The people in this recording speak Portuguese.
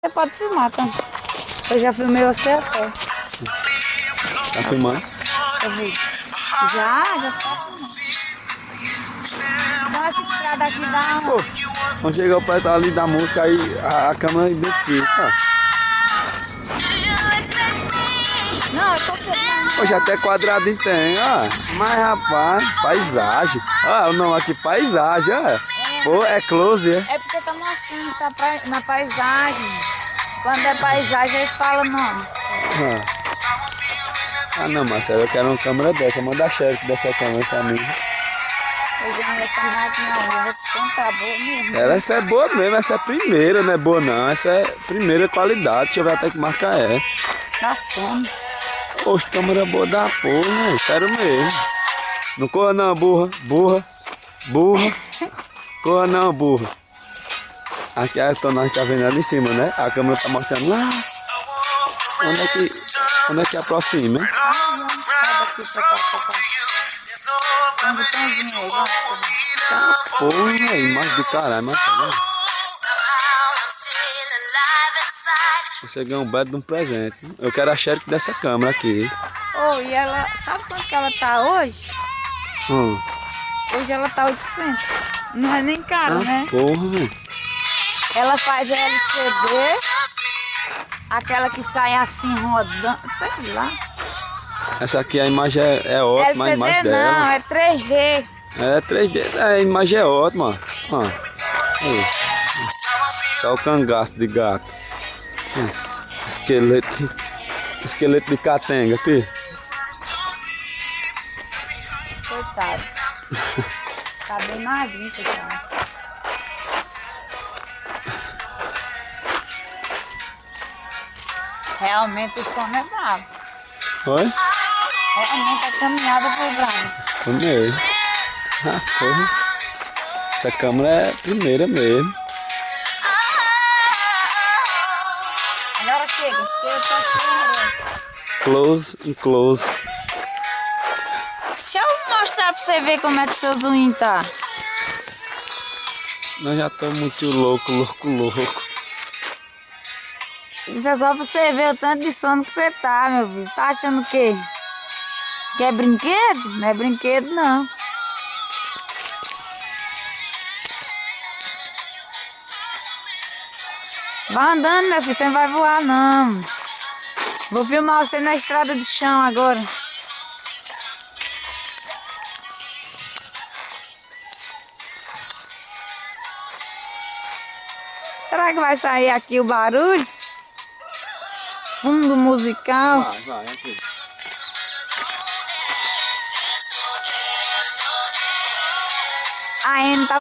Você pode filmar, tá? Eu já filmei você até. Tá filmando? Eu vi. Já tá filmando. Então essa estrada aqui dá Pô, quando chegou perto ali da música, aí a câmera identifica. Não, eu tô filmando. Hoje até quadradinho tem, ó. Mas rapaz, paisagem. Ó, o nome aqui, paisagem, ó. Pô, é close, é? É porque tá mostrando tá na paisagem. Quando é paisagem, eles falam o nome. Ah não, Marcelo, eu quero uma câmera dessa. Manda a Sherry dessa câmera pra mim. Eu já ia tomar minha unha, vou te contar, boa mesmo. Essa é boa mesmo, essa é a primeira, não é boa não. Essa é primeira qualidade, deixa eu ver até que marca é. Tá fome. Poxa, câmera boa da porra, sério mesmo. Não corra não, burra, burra, burra. Corra não, burra. Aqui a tonagem tá vendo ali em cima, né? A câmera tá mostrando lá. Onde é que aproxima, hein? Sai daqui pra cá, pra cá. Tem um botãozinho aí, ó. Porra, imagem do caralho, Marcelo. Você ganhou um belo de um presente. Eu quero a Sherry dessa câmera aqui. Oh, e ela, sabe quanto que ela tá hoje? Hoje ela tá 800. Não é nem caro, né? Porra, velho. Ela faz LCD, aquela que sai assim rodando, sei lá. Essa aqui a imagem é ótima, a imagem LCD dela. não, é 3D. É 3D, a imagem é ótima. Ó. Aí. Só o cangaço de gato. Esqueleto de catenga aqui. Coitado. Tá bem magrinho, coitado. Realmente o sono é bravo. Oi? Realmente a caminhada foi brava. Amei. Ah, porra. Essa câmera é a primeira mesmo. Agora chega, porque eu tô aqui. Close e close. Deixa eu mostrar pra você ver como é que seus unhos tá. Nós já estamos muito louco. Isso é só pra você ver o tanto de sono que você tá, meu filho. Tá achando o quê? Que é brinquedo? Não é brinquedo, não. Vai andando, meu filho. Você não vai voar, não. Vou filmar você na estrada de chão agora. Será que vai sair aqui o barulho? Fundo musical. Vai, aqui. A N tá